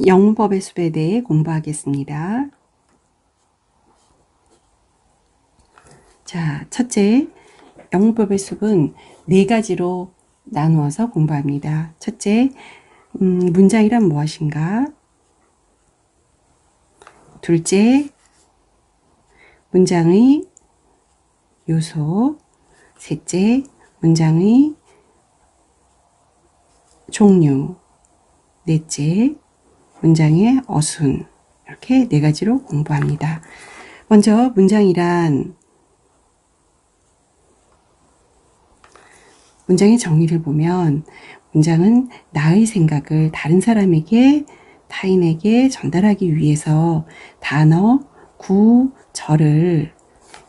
영문법의 숲에 대해 공부하겠습니다. 자, 첫째, 영문법의 숲은 네 가지로 나누어서 공부합니다. 첫째, 문장이란 무엇인가? 둘째, 문장의 요소. 셋째, 문장의 종류. 넷째, 문장의 어순. 이렇게 네 가지로 공부합니다. 먼저 문장이란 문장의 정의를 보면 문장은 나의 생각을 다른 사람에게 타인에게 전달하기 위해서 단어, 구, 절을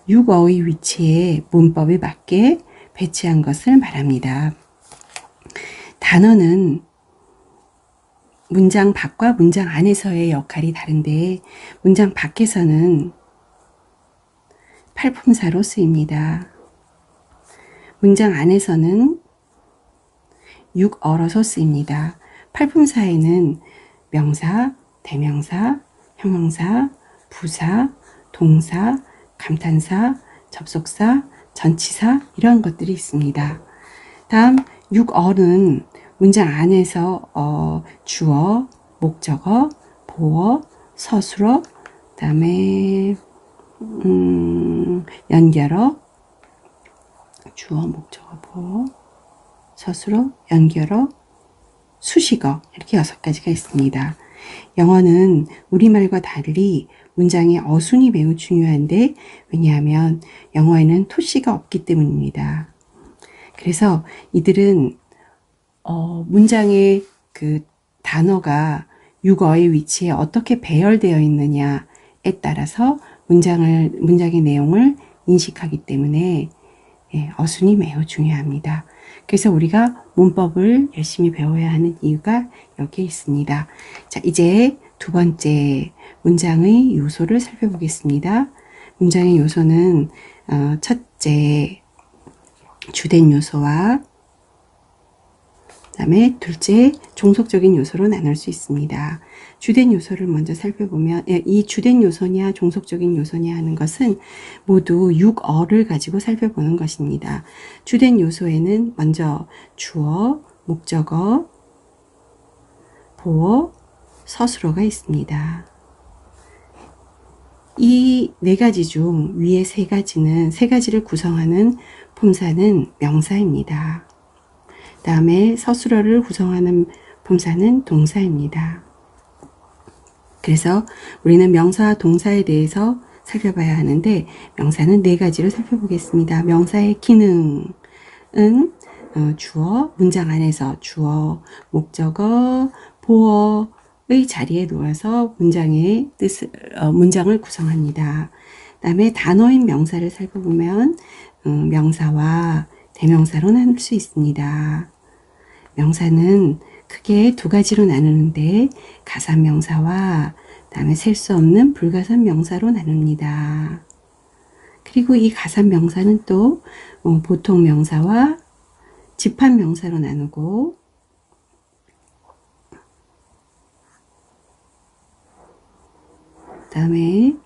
육어의 위치에 문법에 맞게 배치한 것을 말합니다. 단어는 문장 밖과 문장 안에서의 역할이 다른데 문장 밖에서는 팔품사로 쓰입니다. 문장 안에서는 육어로서 쓰입니다. 팔품사에는 명사, 대명사, 형용사, 부사, 동사, 감탄사, 접속사, 전치사 이런 것들이 있습니다. 다음 육어는 문장 안에서 주어, 목적어, 보어, 서술어, 그 다음에 연결어, 주어, 목적어, 보어, 서술어, 연결어, 수식어 이렇게 6가지가 있습니다. 영어는 우리말과 달리 문장의 어순이 매우 중요한데 왜냐하면 영어에는 토시가 없기 때문입니다. 그래서 이들은 문장의 그 단어가 육어의 위치에 어떻게 배열되어 있느냐에 따라서 문장의 내용을 인식하기 때문에 어순이 매우 중요합니다. 그래서 우리가 문법을 열심히 배워야 하는 이유가 여기에 있습니다. 자, 이제 두 번째 문장의 요소를 살펴보겠습니다. 문장의 요소는 첫째 주된 요소와 그 다음에 둘째 종속적인 요소로 나눌 수 있습니다. 주된 요소를 먼저 살펴보면 이 주된 요소냐 종속적인 요소냐 하는 것은 모두 육어를 가지고 살펴보는 것입니다. 주된 요소에는 먼저 주어, 목적어, 보어, 서술어가 있습니다. 이 네 가지 중 위에 세 가지를 구성하는 품사는 명사입니다. 다음에 서술어를 구성하는 품사는 동사입니다. 그래서 우리는 명사와 동사에 대해서 살펴봐야 하는데 명사는 네 가지로 살펴보겠습니다. 명사의 기능은 주어, 문장 안에서 주어, 목적어, 보어의 자리에 놓아서 문장을 구성합니다. 다음에 단어인 명사를 살펴보면 명사와 대명사로 나눌 수 있습니다. 명사는 크게 두 가지로 나누는데 가산명사와 그다음에 셀 수 없는 불가산 명사로 나눕니다. 그리고 이 가산명사는 또 보통 명사와 집합명사로 나누고 그다음에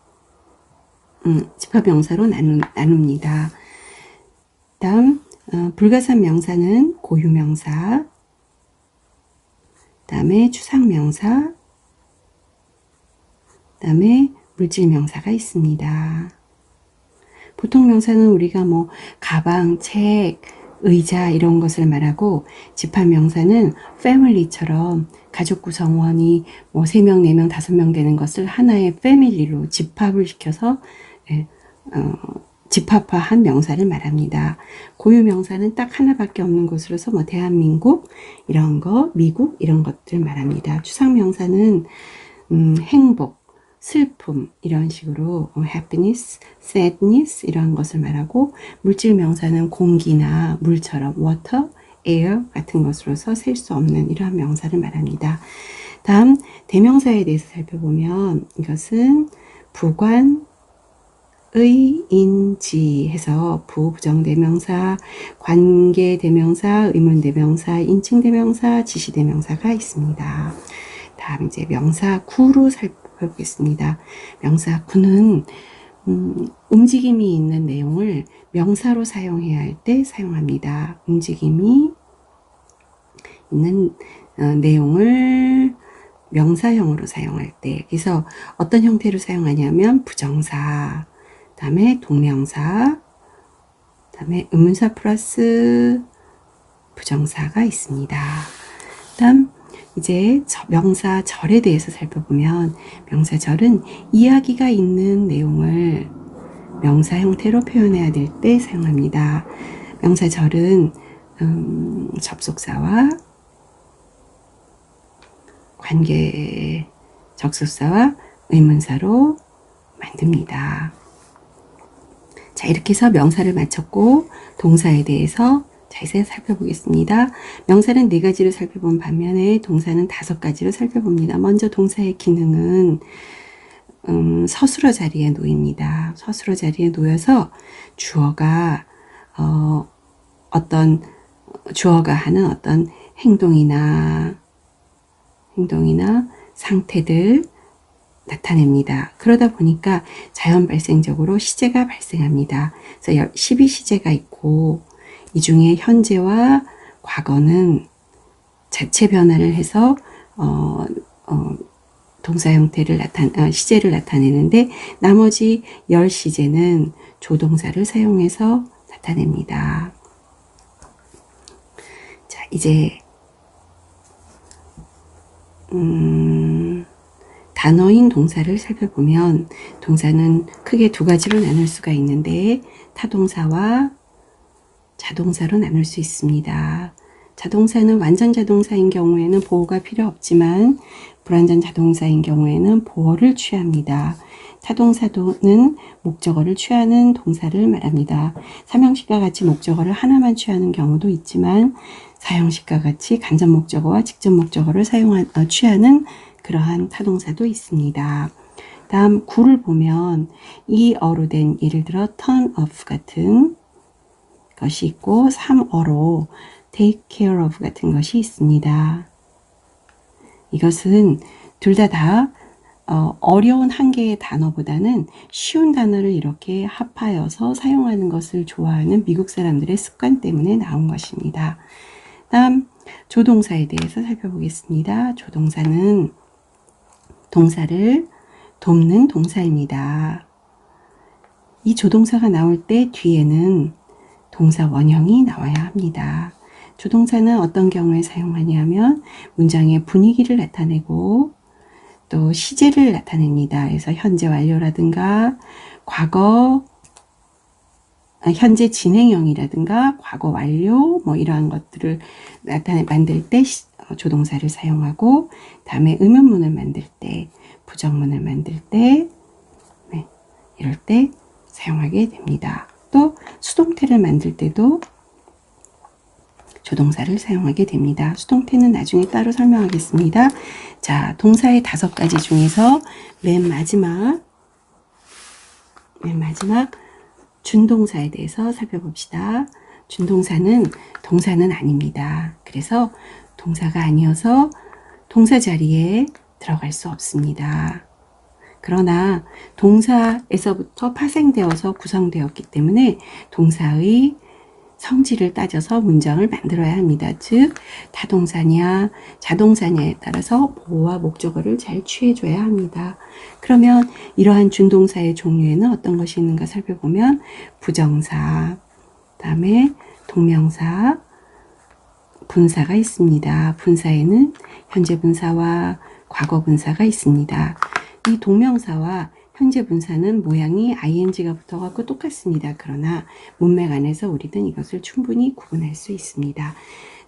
집합명사로 나눕니다. 다음 불가산 명사는 고유명사, 그 다음에 추상명사, 그 다음에 물질명사가 있습니다. 보통 명사는 우리가 뭐 가방, 책, 의자 이런 것을 말하고 집합명사는 family처럼 가족 구성원이 뭐 3명, 4명, 5명 되는 것을 하나의 패밀리로 집합을 시켜서 집합화한 명사를 말합니다. 고유 명사는 딱 하나밖에 없는 것으로서 뭐 대한민국 이런 거, 미국 이런 것들 말합니다. 추상 명사는 행복, 슬픔 이런 식으로 happiness, sadness 이런 것을 말하고 물질 명사는 공기나 물처럼 water, air 같은 것으로서 셀 수 없는 이러한 명사를 말합니다. 다음 대명사에 대해서 살펴보면 이것은 부관, 의인지 해서 부정대명사, 관계대명사, 의문대명사, 인칭대명사, 지시대명사가 있습니다. 다음 이제 명사 구로 살펴보겠습니다. 명사 구는 움직임이 있는 내용을 명사로 사용해야 할 때 사용합니다. 움직임이 있는 내용을 명사형으로 사용할 때, 그래서 어떤 형태로 사용하냐면 부정사, 다음에 동명사, 다음에 의문사 플러스 부정사가 있습니다. 다음 이제 명사절에 대해서 살펴보면, 명사절은 이야기가 있는 내용을 명사 형태로 표현해야 될 때 사용합니다. 명사절은 접속사와 관계 접속사와 의문사로 만듭니다. 자, 이렇게 해서 명사를 마쳤고 동사에 대해서 자세히 살펴보겠습니다. 명사는 4가지로 살펴본 반면에 동사는 5가지로 살펴봅니다. 먼저 동사의 기능은 서술어 자리에 놓입니다. 서술어 자리에 놓여서 주어가 주어가 하는 어떤 행동이나 상태들 나타냅니다. 그러다 보니까 자연 발생적으로 시제가 발생합니다. 그래서 12시제가 있고, 이 중에 현재와 과거는 자체 변화를 해서 동사 형태를 시제를 나타내는데, 나머지 10시제는 조동사를 사용해서 나타냅니다. 자, 이제 단어인 동사를 살펴보면, 동사는 크게 2가지로 나눌 수가 있는데 타동사와 자동사로 나눌 수 있습니다. 자동사는 완전 자동사인 경우에는 보호가 필요 없지만 불완전 자동사인 경우에는 보호를 취합니다. 타동사는 목적어를 취하는 동사를 말합니다. 삼형식과 같이 목적어를 하나만 취하는 경우도 있지만 사형식과 같이 간접 목적어와 직접 목적어를 취하는 그러한 타동사도 있습니다. 다음 구를 보면 이어로 된, 예를 들어 turn off 같은 것이 있고 3어로 take care of 같은 것이 있습니다. 이것은 둘 다 어려운 한 개의 단어보다는 쉬운 단어를 이렇게 합하여서 사용하는 것을 좋아하는 미국 사람들의 습관 때문에 나온 것입니다. 다음 조동사에 대해서 살펴보겠습니다. 조동사는 동사를 돕는 동사입니다. 이 조동사가 나올 때 뒤에는 동사 원형이 나와야 합니다. 조동사는 어떤 경우에 사용하냐면 문장의 분위기를 나타내고 또 시제를 나타냅니다. 그래서 현재 완료라든가 현재 진행형이라든가 과거 완료 이러한 것들을 만들 때 조동사를 사용하고, 다음에 의문문을 만들 때, 부정문을 만들 때, 이럴 때 사용하게 됩니다. 또 수동태를 만들 때도 조동사를 사용하게 됩니다. 수동태는 나중에 따로 설명하겠습니다. 자, 동사의 5가지 중에서 맨 마지막 준동사에 대해서 살펴봅시다. 준동사는 동사는 아닙니다. 그래서 동사가 아니어서 동사 자리에 들어갈 수 없습니다. 그러나 동사에서부터 파생되어서 구성되었기 때문에 동사의 성질을 따져서 문장을 만들어야 합니다. 즉 타동사냐 자동사냐에 따라서 보호와 목적어를 잘 취해줘야 합니다. 그러면 이러한 준동사의 종류에는 어떤 것이 있는가 살펴보면 부정사, 다음에 동명사, 분사가 있습니다. 분사에는 현재 분사와 과거 분사가 있습니다. 이 동명사와 현재 분사는 모양이 ing가 붙어갖고 똑같습니다. 그러나 문맥 안에서 우리는 이것을 충분히 구분할 수 있습니다.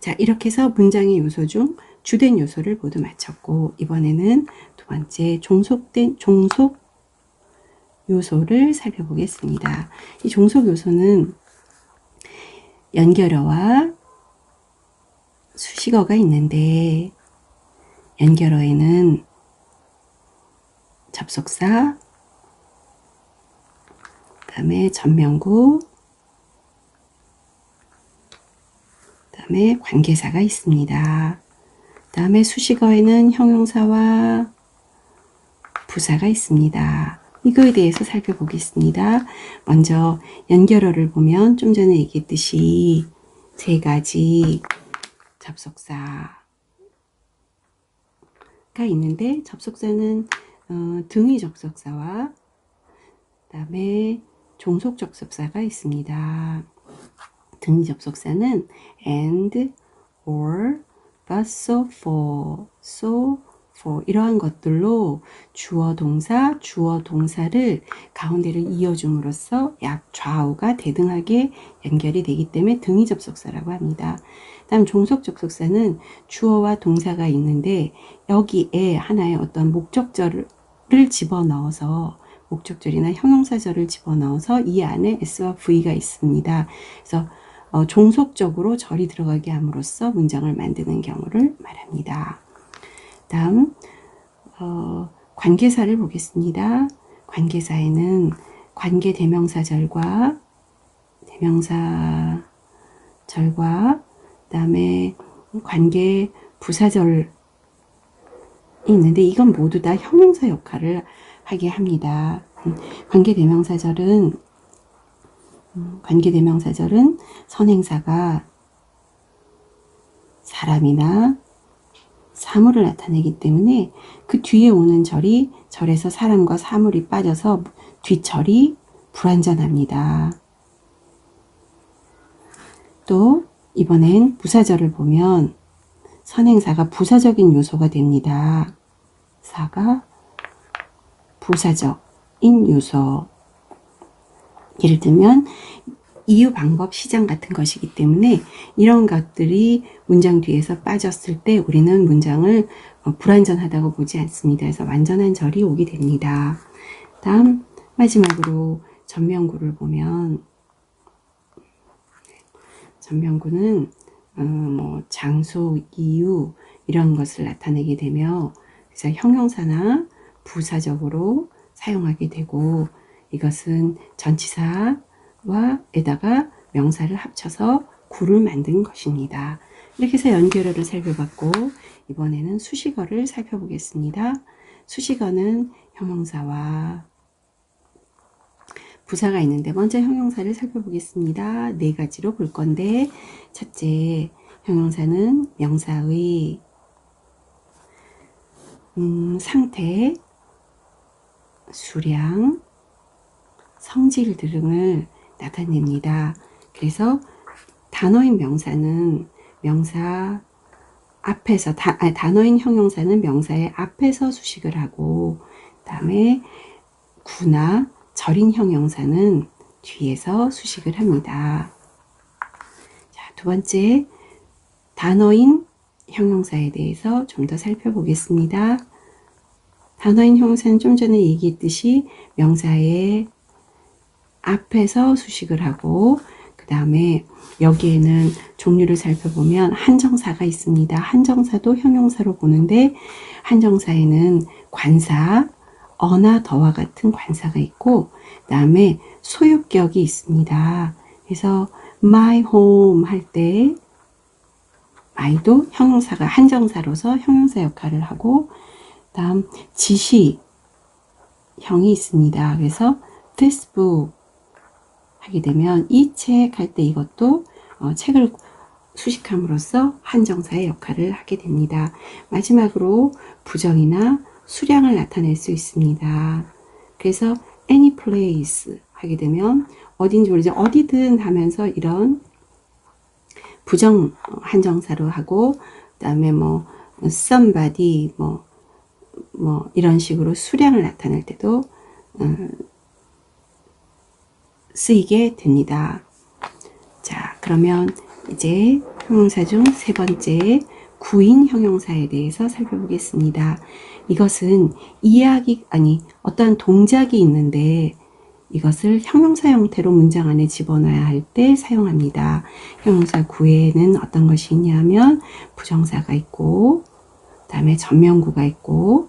자, 이렇게 해서 문장의 요소 중 주된 요소를 모두 마쳤고, 이번에는 2번째 종속 요소를 살펴보겠습니다. 이 종속 요소는 연결어와 수식어가 있는데, 연결어에는 접속사, 그 다음에 전명구, 그 다음에 관계사가 있습니다. 다음에 수식어에는 형용사와 부사가 있습니다. 이거에 대해서 살펴보겠습니다. 먼저 연결어를 보면 좀 전에 얘기했듯이 세 가지 접속사가 있는데, 접속사는 등위 접속사와 그 다음에 종속 접속사가 있습니다. 등위 접속사는 and, or, but, so, for 이러한 것들로 주어 동사, 주어 동사를 가운데를 이어줌으로써 좌우가 대등하게 연결이 되기 때문에 등위 접속사라고 합니다. 다음 종속 접속사는 주어와 동사가 있는데 여기에 하나의 어떤 목적절을 집어넣어서, 목적절이나 형용사절을 집어넣어서 이 안에 s와 v가 있습니다. 그래서 종속적으로 절이 들어가게 함으로써 문장을 만드는 경우를 말합니다. 다음 관계사를 보겠습니다. 관계사에는 관계 대명사절과 그다음에 관계 부사절이 있는데 이건 모두 다 형용사 역할을 하게 합니다. 관계 대명사절은 선행사가 사람이나 사물을 나타내기 때문에 그 뒤에 오는 절에서 사람과 사물이 빠져서 뒷절이 불완전합니다. 또 이번엔 부사절을 보면 선행사가 부사적인 요소가 됩니다. 사가 부사적인 요소. 예를 들면 이유, 방법, 시장 같은 것이기 때문에 이런 것들이 문장 뒤에서 빠졌을 때 우리는 문장을 불완전하다고 보지 않습니다. 그래서 완전한 절이 오게 됩니다. 다음 마지막으로 전명구를 보면 전명구는 장소, 이유 이런 것을 나타내게 되며 그래서 형용사나 부사적으로 사용하게 되고 이것은 전치사와 에다가 명사를 합쳐서 구를 만든 것입니다. 이렇게 해서 연결어를 살펴봤고 이번에는 수식어를 살펴보겠습니다. 수식어는 형용사와 부사가 있는데 먼저 형용사를 살펴보겠습니다. 네 가지로 볼 건데 첫째, 형용사는 명사의 상태, 수량, 성질 등을 나타냅니다. 그래서 단어인 명사는 명사 앞에서 단어인 형용사는 명사의 앞에서 수식을 하고 그다음에 구나 절인 형용사는 뒤에서 수식을 합니다. 자, 두 번째 단어인 형용사에 대해서 좀 더 살펴보겠습니다. 단어인 형용사는 좀 전에 얘기했듯이 명사의 앞에서 수식을 하고 그 다음에 여기에는 종류를 살펴보면 한정사가 있습니다. 한정사도 형용사로 보는데 한정사에는 관사, 어나 더와 같은 관사가 있고 그 다음에 소유격이 있습니다. 그래서 my home 할 때 my도 형용사가 한정사로서 형용사 역할을 하고 다음 지시형이 있습니다. 그래서 this book 하게 되면 이 책 할 때 이것도 책을 수식함으로써 한정사의 역할을 하게 됩니다. 마지막으로 부정이나 수량을 나타낼 수 있습니다. 그래서 any place 하게 되면 어딘지 모르죠. 어디든 하면서 이런 부정 한정사로 하고 그다음에 somebody 이런 식으로 수량을 나타낼 때도 쓰이게 됩니다. 자, 그러면 이제 형용사 중 세 번째 구인 형용사에 대해서 살펴보겠습니다. 이것은 어떤 동작이 있는데 이것을 형용사 형태로 문장 안에 집어넣어야 할 때 사용합니다. 형용사 구에는 어떤 것이 있냐면 부정사가 있고 다음에 전명구가 있고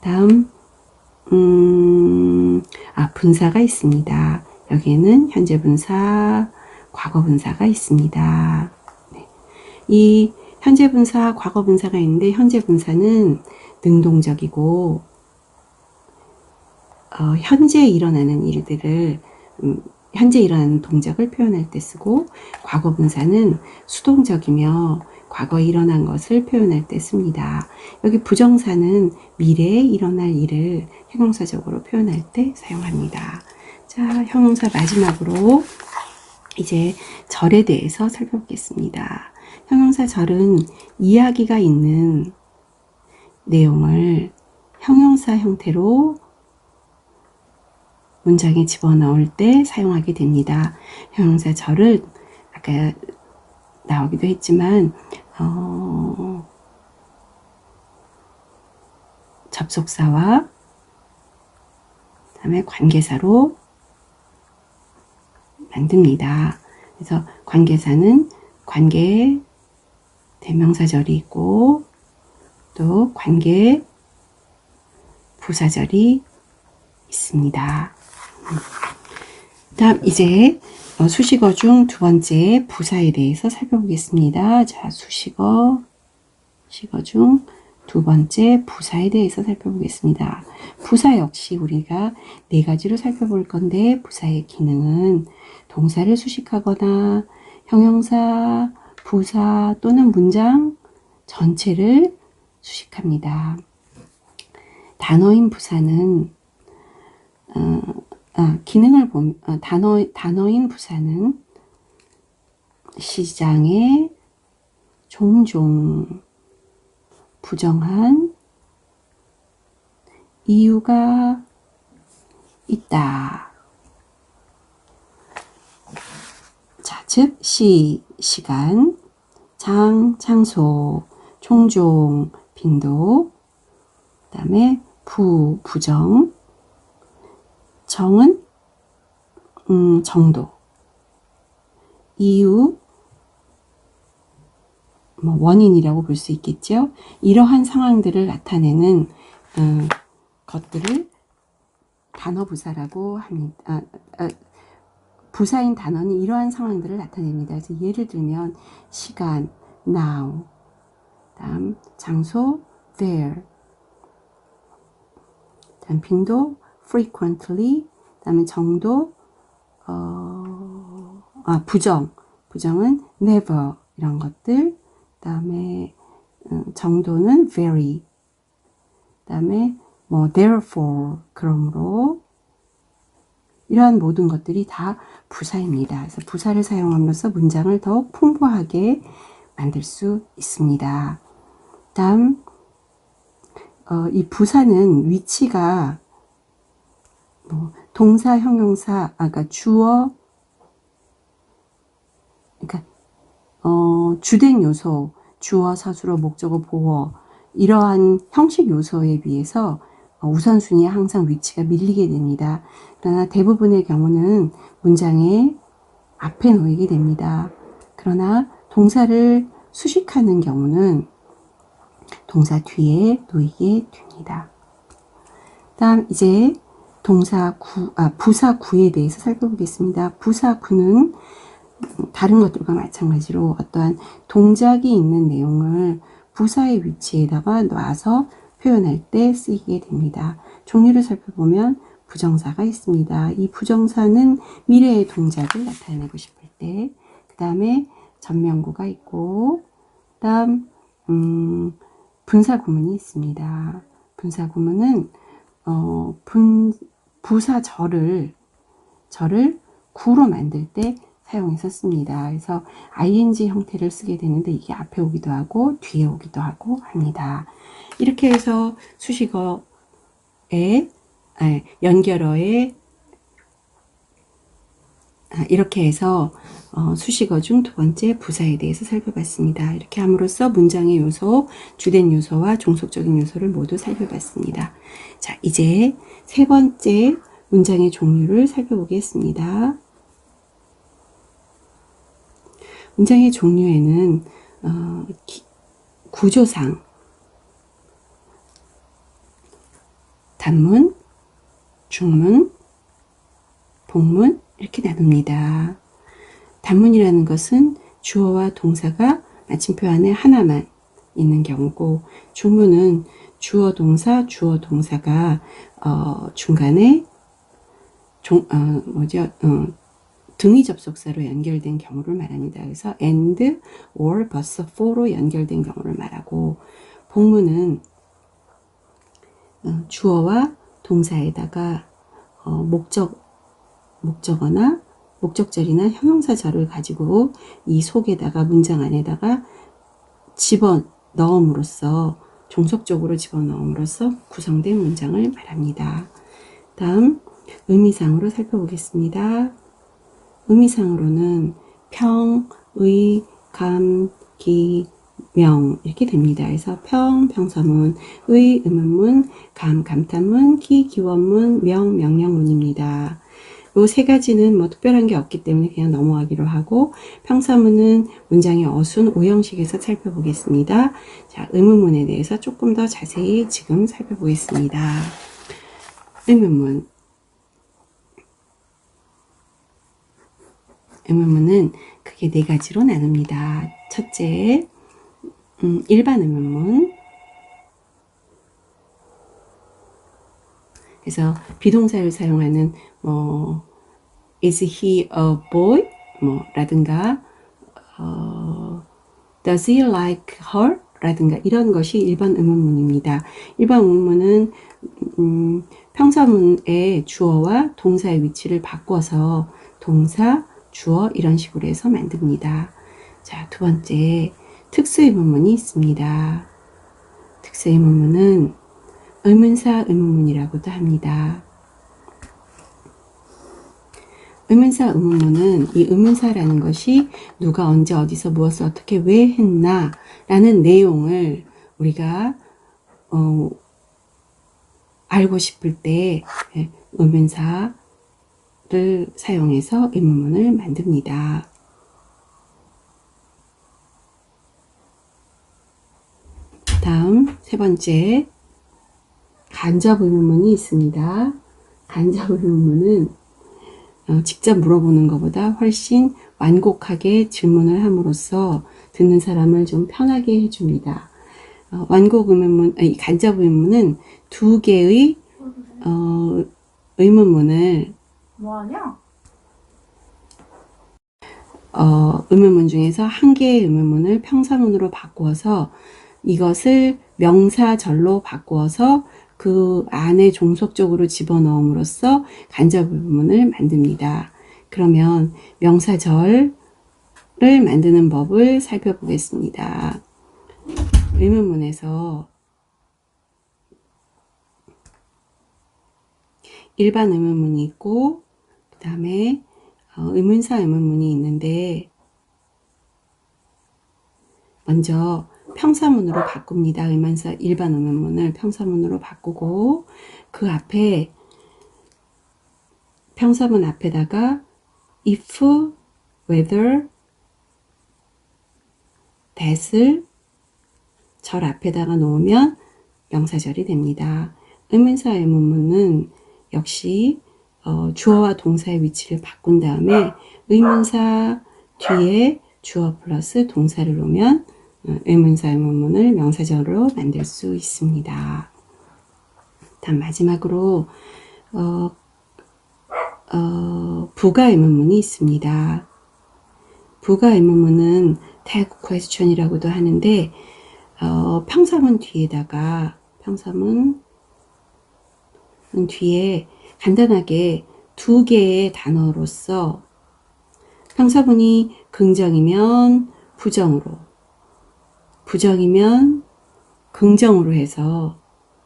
다음 분사가 있습니다. 여기에는 현재 분사, 과거 분사가 있습니다. 네. 이 현재 분사, 과거 분사가 있는데 현재 분사는 능동적이고 현재 일어나는 일들을 현재 일어나는 동작을 표현할 때 쓰고, 과거 분사는 수동적이며 과거에 일어난 것을 표현할 때 씁니다. 여기 부정사는 미래에 일어날 일을 형용사적으로 표현할 때 사용합니다. 자, 형용사 마지막으로 이제 절에 대해서 살펴보겠습니다. 형용사 절은 이야기가 있는 내용을 형용사 형태로 문장에 집어넣을 때 사용하게 됩니다. 형용사 절은 아까 나오기도 했지만 접속사와 그다음에 관계사로 만듭니다. 그래서 관계사는 관계 대명사절이 있고 또 관계 부사절이 있습니다. 다음 이제 수식어 중 두 번째 부사에 대해서 살펴보겠습니다. 자, 수식어 중 두 번째 부사에 대해서 살펴보겠습니다. 부사 역시 우리가 네 가지로 살펴볼 건데, 부사의 기능은 동사를 수식하거나 형용사, 부사 또는 문장 전체를 수식합니다. 단어인 부사는 기능을 보면 단어인 부사는 시장에 종종 부정한 이유가 있다. 자, 즉 시간, 장소, 종종, 빈도, 그 다음에 부정, 정은 정도, 이유, 원인이라고 볼 수 있겠죠. 이러한 상황들을 나타내는 것들을 단어 부사라고 합니다. 부사인 단어는 이러한 상황들을 나타냅니다. 그래서 예를 들면 시간, now, 다음 장소, there, 다음 빈도, frequently, 다음에 정도, 부정은 never, 이런 것들, 다음에 정도는 very, 다음에 therefore, 그러므로, 이러한 모든 것들이 다 부사입니다. 그래서 부사를 사용함으로써 문장을 더욱 풍부하게 만들 수 있습니다. 다음 이 부사는 위치가 동사, 형용사, 그러니까 주어, 그러니까 주된 요소, 주어, 서술어, 목적어, 보어, 이러한 형식 요소에 비해서 우선순위에 항상 위치가 밀리게 됩니다. 그러나 대부분의 경우는 문장의 앞에 놓이게 됩니다. 그러나 동사를 수식하는 경우는 동사 뒤에 놓이게 됩니다. 다음 이제 부사 구에 대해서 살펴보겠습니다. 부사 구는 다른 것들과 마찬가지로 어떠한 동작이 있는 내용을 부사의 위치에다가 놔서 표현할 때 쓰이게 됩니다. 종류를 살펴보면 부정사가 있습니다. 이 부정사는 미래의 동작을 나타내고 싶을 때, 그 다음에 전명구가 있고, 그 다음 분사구문이 있습니다. 분사구문은 부사절을 구로 만들 때 사용해서 씁니다. 그래서 ing 형태를 쓰게 되는데 이게 앞에 오기도 하고 뒤에 오기도 하고 합니다. 이렇게 해서 수식어의 연결어에 이렇게 해서 수식어 중 두 번째 부사에 대해서 살펴봤습니다. 이렇게 함으로써 문장의 요소, 주된 요소와 종속적인 요소를 모두 살펴봤습니다. 자, 이제 세 번째 문장의 종류를 살펴보겠습니다. 문장의 종류에는 구조상 단문, 중문, 복문 이렇게 나눕니다. 단문이라는 것은 주어와 동사가 마침표 안에 하나만 있는 경우고, 주문은 주어 동사, 주어 동사가 중간에 등위 접속사로 연결된 경우를 말합니다. 그래서 and or but for로 연결된 경우를 말하고, 복문은 주어와 동사에다가 목적어나 목적절이나 형용사절을 가지고 이 속에다가 문장 안에다가 집어넣음으로써 종속적으로 집어넣음으로써 구성된 문장을 말합니다. 다음 의미상으로 살펴보겠습니다. 의미상으로는 평, 의, 감, 기, 명 이렇게 됩니다. 그래서 평, 평서문, 의, 의문문, 감, 감탄문, 기, 기원문, 명, 명령문입니다. 이 세 가지는 뭐 특별한 게 없기 때문에 그냥 넘어가기로 하고, 평서문은 문장의 어순, 오형식에서 살펴보겠습니다. 자, 의문문에 대해서 조금 더 자세히 지금 살펴보겠습니다. 의문문. 의문문은 크게 네 가지로 나눕니다. 첫째, 일반 의문문. 그래서 비동사를 사용하는 is he a boy? 라든가 does he like her? 라든가 이런 것이 일반 의문문입니다. 일반 의문문은 평서문의 주어와 동사의 위치를 바꿔서 동사, 주어 이런 식으로 해서 만듭니다. 자, 두 번째, 특수의문문이 있습니다. 특수의문문은 의문사 의문문이라고도 합니다. 의문사 의문문은 이 의문사라는 것이 누가 언제 어디서 무엇을 어떻게 왜 했나 라는 내용을 우리가 알고 싶을 때 의문사를 사용해서 의문문을 만듭니다. 다음 세 번째, 간접 의문문이 있습니다. 간접 의문문은 직접 물어보는 것보다 훨씬 완곡하게 질문을 함으로써 듣는 사람을 좀 편하게 해줍니다. 완곡 의문문, 간접 의문문은 두 개의 의문문을 의문문 중에서 한 개의 의문문을 평서문으로 바꾸어서 이것을 명사절로 바꾸어서 그 안에 종속적으로 집어넣음으로써 간접 의문문을 만듭니다. 그러면 명사절을 만드는 법을 살펴보겠습니다. 의문문에서 일반 의문문이 있고, 그 다음에 의문사 의문문이 있는데, 먼저 평서문으로 바꿉니다. 의문사 일반 의문문을 평서문으로 바꾸고, 그 앞에 평서문 앞에다가 if, whether, that을 절 앞에다가 놓으면 명사절이 됩니다. 의문사 의문문은 역시 주어와 동사의 위치를 바꾼 다음에 의문사 뒤에 주어 플러스 동사를 놓으면 의문사 의문문을 명사절로 만들 수 있습니다. 다음 마지막으로 부가 의문문이 있습니다. 부가 의문문은 tag question이라고도 하는데 평서문 뒤에다가 평서문 뒤에 간단하게 두 개의 단어로서 평서문이 긍정이면 부정으로, 부정이면 긍정으로 해서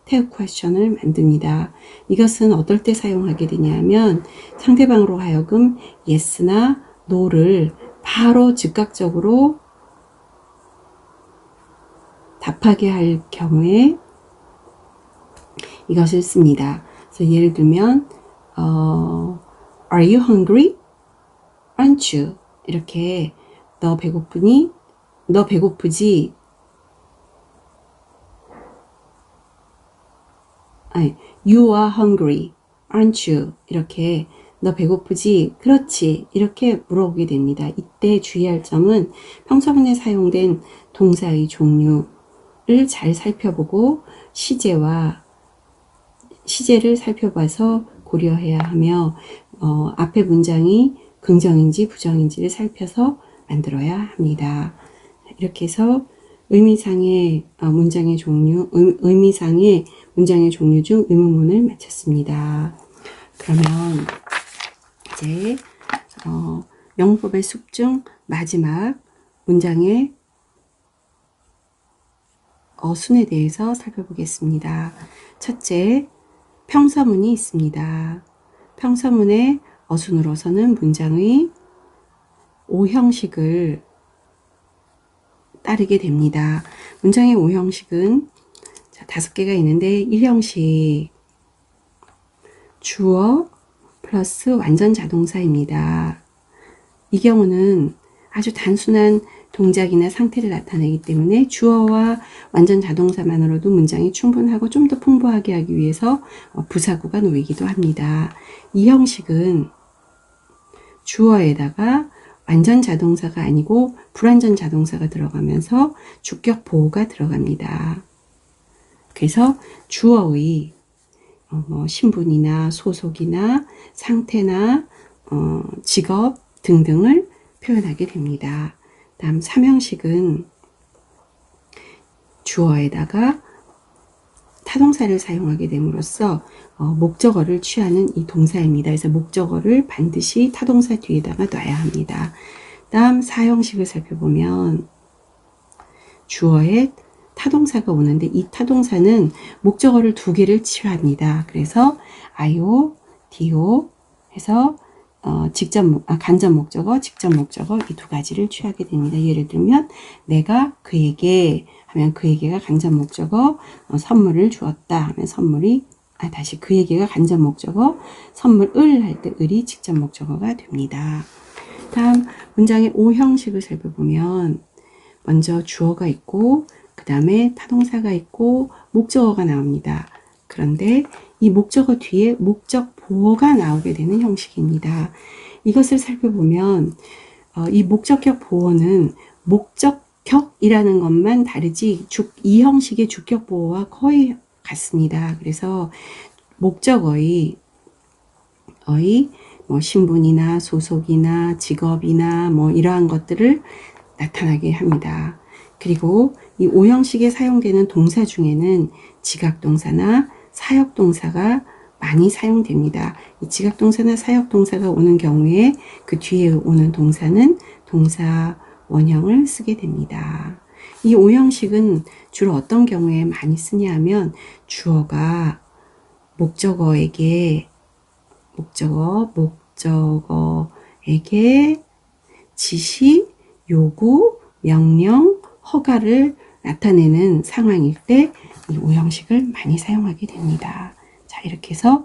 tag question을 만듭니다. 이것은 어떨 때 사용하게 되냐면 상대방으로 하여금 yes나 no를 바로 즉각적으로 답하게 할 경우에 이것을 씁니다. 그래서 예를 들면 Are you hungry? Aren't you? 이렇게 너 배고프니? 너 배고프지? 아니, You are hungry. Aren't you? 이렇게 너 배고프지? 그렇지. 이렇게 물어보게 됩니다. 이때 주의할 점은 평서문에 사용된 동사의 종류를 잘 살펴보고 시제를 살펴봐서 고려해야 하며 앞에 문장이 긍정인지 부정인지를 살펴서 만들어야 합니다. 이렇게 해서 의미상의 문장의 종류 중 의문문을 마쳤습니다. 그러면 이제 영문법의 숲 중 마지막 문장의 어순에 대해서 살펴보겠습니다. 첫째, 평서문이 있습니다. 평서문의 어순으로서는 문장의 5형식을 따르게 됩니다. 문장의 5형식은 5개가 있는데 1형식 주어 플러스 완전 자동사입니다. 이 경우는 아주 단순한 동작이나 상태를 나타내기 때문에 주어와 완전 자동사만으로도 문장이 충분하고 좀 더 풍부하게 하기 위해서 부사구가 놓이기도 합니다. 이 형식은 주어에다가 완전 자동사가 아니고 불완전 자동사가 들어가면서 주격 보호가 들어갑니다. 그래서 주어의 신분이나 소속이나 상태나 직업 등등을 표현하게 됩니다. 다음 3형식은 주어에다가 타동사를 사용하게 됨으로써 목적어를 취하는 이 동사입니다. 그래서 목적어를 반드시 타동사 뒤에다가 놔야 합니다. 다음 4형식을 살펴보면 주어에 타동사가 오는데 이 타동사는 목적어를 2개를 취합니다. 그래서 IO, DO 해서 간접 목적어, 직접 목적어 이 2가지를 취하게 됩니다. 예를 들면 내가 그에게 하면 그에게가 간접 목적어, 선물을 주었다 하면 선물이 다시 그에게가 간접 목적어, 선물을 할 때 을이 직접 목적어가 됩니다. 다음 문장의 5형식을 살펴보면 먼저 주어가 있고 그 다음에 타동사가 있고 목적어가 나옵니다. 그런데 이 목적어 뒤에 목적 보어가 나오게 되는 형식입니다. 이것을 살펴보면 이 목적격 보어는 목적격이라는 것만 다르지 이 형식의 주격 보어와 거의 같습니다. 그래서 목적어의 신분이나 소속이나 직업이나 이러한 것들을 나타나게 합니다. 그리고 이 5형식에 사용되는 동사 중에는 지각동사나 사역동사가 많이 사용됩니다. 이 지각동사나 사역동사가 오는 경우에 그 뒤에 오는 동사는 동사 원형을 쓰게 됩니다. 이 5형식은 주로 어떤 경우에 많이 쓰냐 하면 주어가 목적어에게 지시, 요구, 명령, 허가를 나타내는 상황일 때 이 5형식을 많이 사용하게 됩니다. 자, 이렇게 해서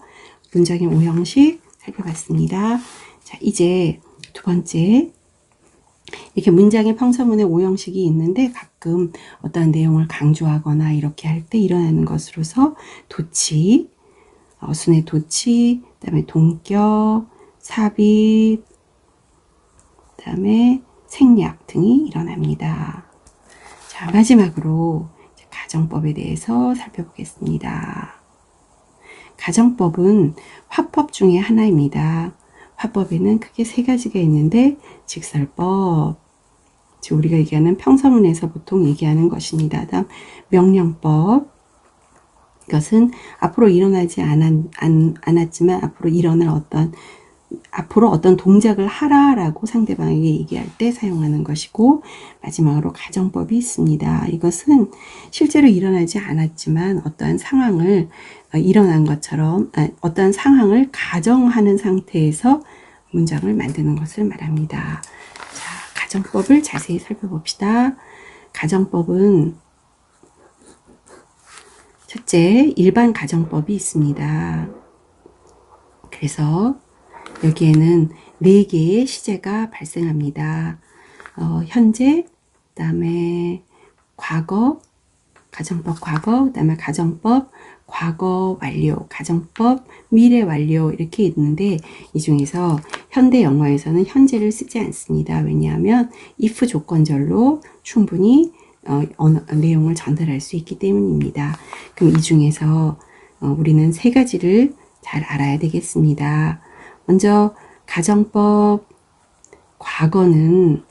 문장의 5형식 살펴봤습니다. 자, 이제 두 번째, 이렇게 문장의 평서문에 5형식이 있는데 가끔 어떤 내용을 강조하거나 이렇게 할 때 일어나는 것으로서 도치, 어순의 도치, 그 다음에 동격, 삽입, 그 다음에 생략 등이 일어납니다. 자, 마지막으로 가정법에 대해서 살펴보겠습니다. 가정법은 화법 중에 하나입니다. 화법에는 크게 3가지가 있는데 직설법, 즉 우리가 얘기하는 평서문에서 보통 얘기하는 것입니다. 다음 명령법, 이것은 앞으로 일어나지 않았지만 앞으로 어떤 동작을 하라라고 상대방에게 얘기할 때 사용하는 것이고, 마지막으로 가정법이 있습니다. 이것은 실제로 일어나지 않았지만 어떠한 상황을 어떠한 상황을 가정하는 상태에서 문장을 만드는 것을 말합니다. 자, 가정법을 자세히 살펴봅시다. 가정법은 첫째, 일반 가정법이 있습니다. 그래서 여기에는 4개의 시제가 발생합니다. 현재, 그 다음에 과거, 가정법 과거, 그 다음에 가정법 과거 완료, 가정법, 미래 완료 이렇게 있는데 이 중에서 현대 영어에서는 현재를 쓰지 않습니다. 왜냐하면 if 조건절로 충분히 내용을 전달할 수 있기 때문입니다. 그럼 이 중에서 우리는 세 가지를 잘 알아야 되겠습니다. 먼저 가정법 과거는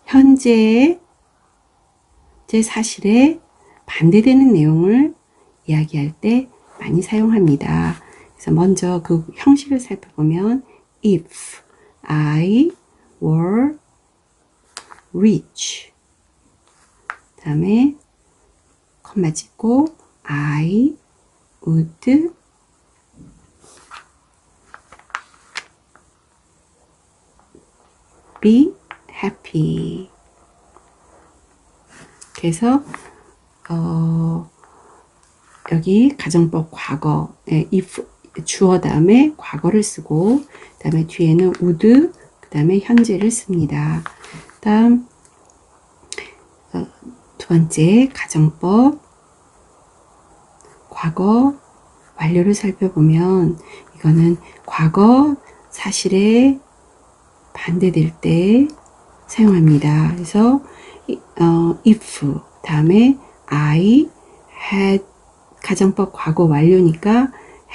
현재의 제 사실에 반대되는 내용을 이야기할 때 많이 사용합니다. 그래서 먼저 그 형식을 살펴보면 if I were rich 다음에 콤마 찍고 I would be happy. 그래서 여기 가정법 과거 if 주어 다음에 과거를 쓰고 그 다음에 뒤에는 would 그 다음에 현재를 씁니다. 다음 두 번째 가정법 과거 완료를 살펴보면 이거는 과거 사실에 반대될 때 사용합니다. 그래서 if 다음에 I had 가정법 과거 완료니까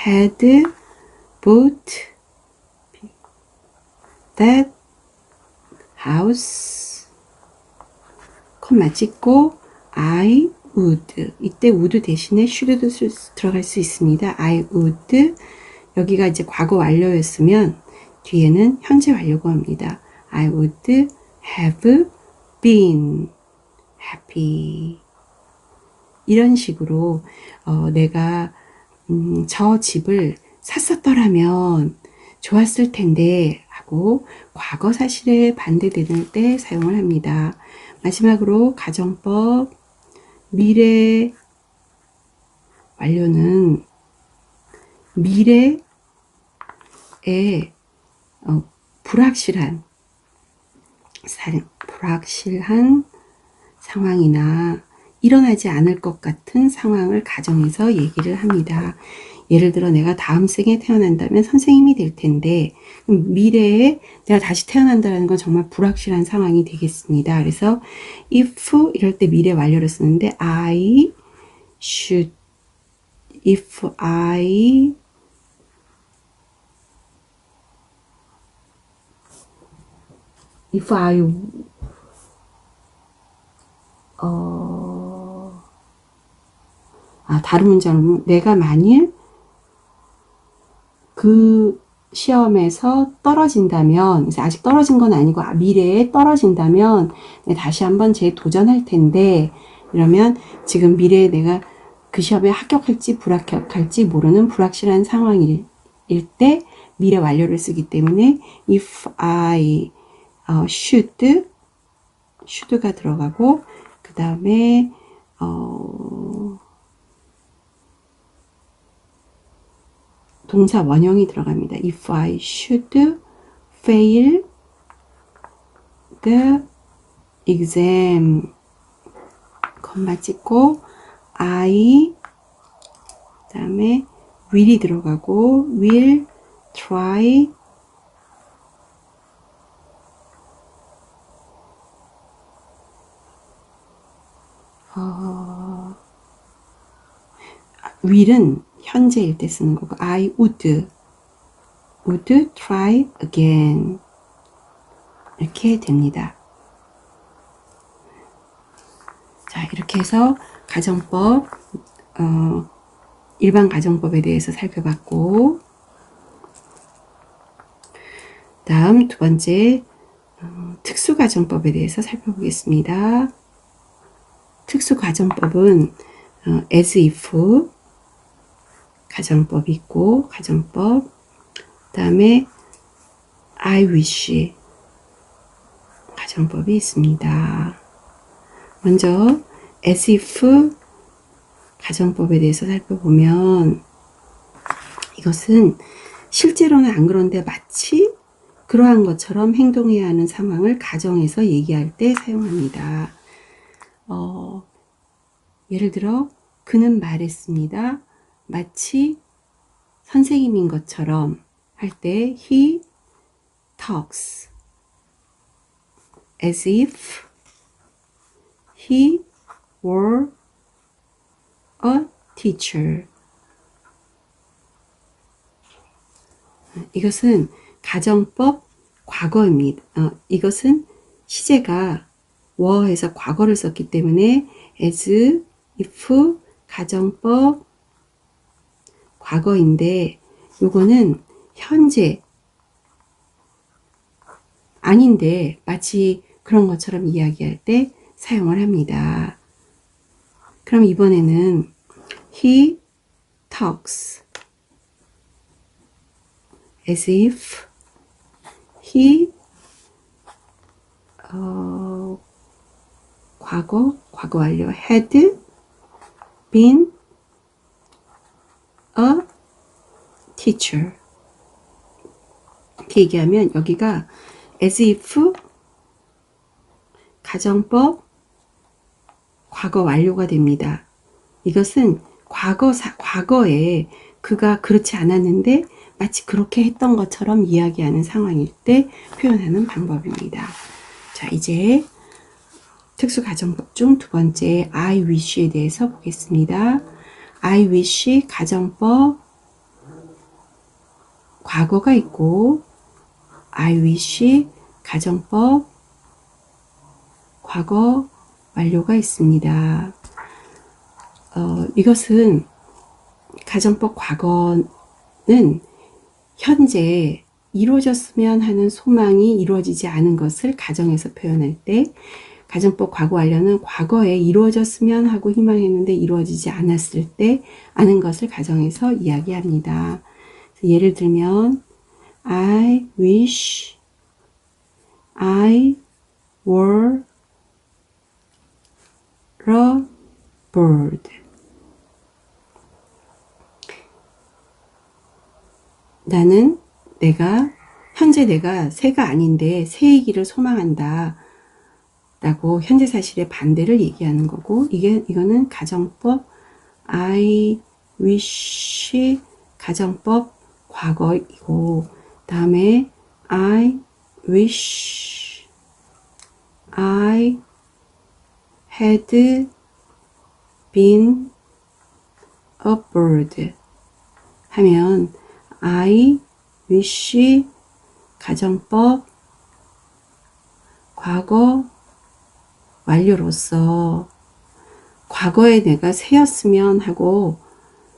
had bought that house 콤마 찍고 I would 이때 would 대신에 should도 들어갈 수 있습니다. I would 여기가 이제 과거 완료였으면 뒤에는 현재 완료가 옵니다. I would have been happy. 이런 식으로 내가 저 집을 샀었더라면 좋았을 텐데 하고 과거 사실에 반대되는 때 사용을 합니다. 마지막으로 가정법 미래 완료는 미래에 불확실한 상황이나 일어나지 않을 것 같은 상황을 가정해서 얘기를 합니다. 예를 들어 내가 다음 생에 태어난다면 선생님이 될 텐데 미래에 내가 다시 태어난다는 건 정말 불확실한 상황이 되겠습니다. 그래서 if 이럴 때 미래 완료를 쓰는데 I should if I 다른 문장은 내가 만일 그 시험에서 떨어진다면 아직 떨어진 건 아니고 미래에 떨어진다면 다시 한번 재도전할 텐데 이러면 지금 미래에 내가 그 시험에 합격할지 불합격할지 모르는 불확실한 상황일 때 미래 완료를 쓰기 때문에 if I should가 들어가고 그 다음에 동사 원형이 들어갑니다. If I should fail the exam 콤마 찍고 I 그 다음에 will이 들어가고 will try will은 현재일 때 쓰는 거고 I would try again 이렇게 됩니다. 자, 이렇게 해서 가정법 일반 가정법에 대해서 살펴봤고 다음 두 번째 특수가정법에 대해서 살펴보겠습니다. 특수가정법은 as if 가정법이 있고 가정법 그 다음에 I wish 가정법이 있습니다. 먼저 as if 가정법에 대해서 살펴보면 이것은 실제로는 안 그런데 마치 그러한 것처럼 행동해야 하는 상황을 가정해서 얘기할 때 사용합니다. 예를 들어 그는 말했습니다. 마치 선생님인 것처럼 할 때 he talks as if he were a teacher. 이것은 가정법 과거입니다. 이것은 시제가 were에서 과거를 썼기 때문에 as if 가정법 과거인데 요거는 현재 아닌데 마치 그런 것처럼 이야기할 때 사용을 합니다. 그럼 이번에는 he talks as if he 과거 완료 had been a teacher. 이렇게 얘기하면 여기가 as if 가정법 과거 완료가 됩니다. 이것은 과거에 그가 그렇지 않았는데 마치 그렇게 했던 것처럼 이야기하는 상황일 때 표현하는 방법입니다. 자, 이제 특수가정법 중 두 번째 I wish에 대해서 보겠습니다. I wish 가정법 과거가 있고 I wish 가정법 과거 완료가 있습니다. 이것은 가정법 과거는 현재 이루어졌으면 하는 소망이 이루어지지 않은 것을 가정에서 표현할 때, 가정법 과거 완료는 과거에 이루어졌으면 하고 희망했는데 이루어지지 않았을 때 아는 것을 가정에서 이야기합니다. 예를 들면 I wish I were a bird. 나는 현재 내가 새가 아닌데 새이기를 소망한다 라고 현재 사실의 반대를 얘기하는 거고, 이거는 가정법 I wish 가정법 과거이고, 다음에 I wish I had been a bird 하면 I wish 가정법 과거 완료로서 과거에 내가 새였으면 하고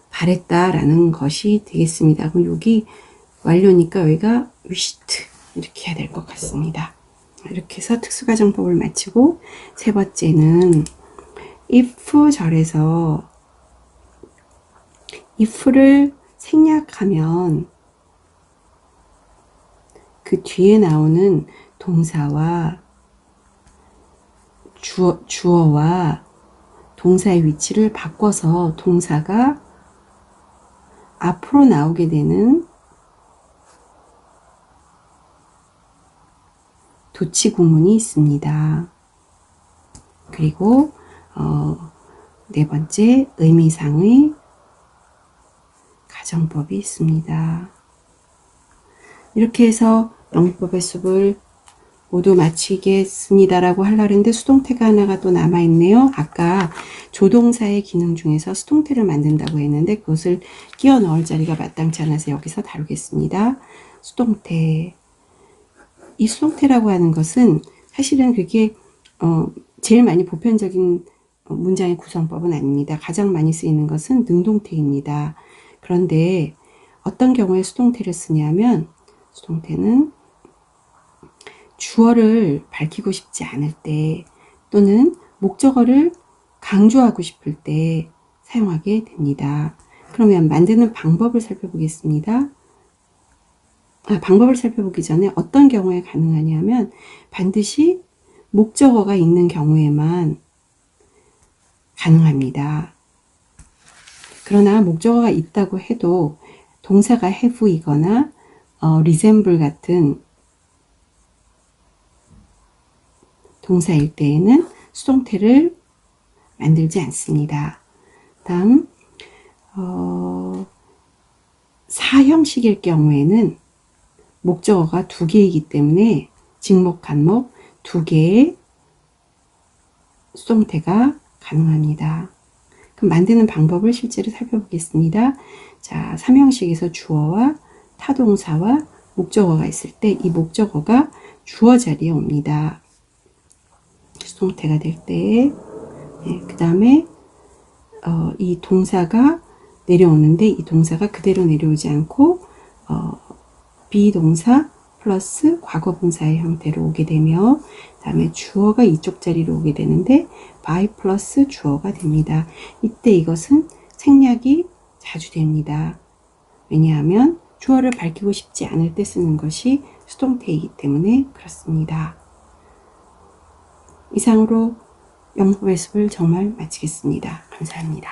바랬다라는 것이 되겠습니다. 그럼 여기 완료니까 여기가 wished 이렇게 해야 될 것 같습니다. 이렇게 해서 특수가정법을 마치고, 세 번째는 if 절에서 if를 생략하면 그 뒤에 나오는 동사와 주어와 동사의 위치를 바꿔서 동사가 앞으로 나오게 되는 도치 구문이 있습니다. 그리고 네 번째 의미상의 가정법이 있습니다. 이렇게 해서 영문법의 숲을 모두 마치겠습니다라고 하려고 했는데 수동태가 하나가 또 남아있네요. 아까 조동사의 기능 중에서 수동태를 만든다고 했는데 그것을 끼워 넣을 자리가 마땅치 않아서 여기서 다루겠습니다. 수동태. 이 수동태라고 하는 것은 사실은 그게 제일 많이 보편적인 문장의 구성법은 아닙니다. 가장 많이 쓰이는 것은 능동태입니다. 그런데 어떤 경우에 수동태를 쓰냐면, 수동태는 주어를 밝히고 싶지 않을 때 또는 목적어를 강조하고 싶을 때 사용하게 됩니다. 그러면 만드는 방법을 살펴보겠습니다. 방법을 살펴보기 전에 어떤 경우에 가능하냐면 반드시 목적어가 있는 경우에만 가능합니다. 그러나 목적어가 있다고 해도 동사가 have이거나 resemble 같은 동사일 때에는 수동태를 만들지 않습니다. 다음 사형식일 경우에는 목적어가 두 개이기 때문에 직목, 간목 두 개의 수동태가 가능합니다. 그럼 만드는 방법을 실제로 살펴보겠습니다. 자, 삼형식에서 주어와 타동사와 목적어가 있을 때 이 목적어가 주어 자리에 옵니다. 수동태가 될 때, 그 다음에 이 동사가 내려오는데 이 동사가 그대로 내려오지 않고 비동사 플러스 과거분사의 형태로 오게 되며 다음에 주어가 이쪽 자리로 오게 되는데 by 플러스 주어가 됩니다. 이때 이것은 생략이 자주 됩니다. 왜냐하면 주어를 밝히고 싶지 않을 때 쓰는 것이 수동태이기 때문에 그렇습니다. 이상으로 영어 배습을 정말 마치겠습니다. 감사합니다.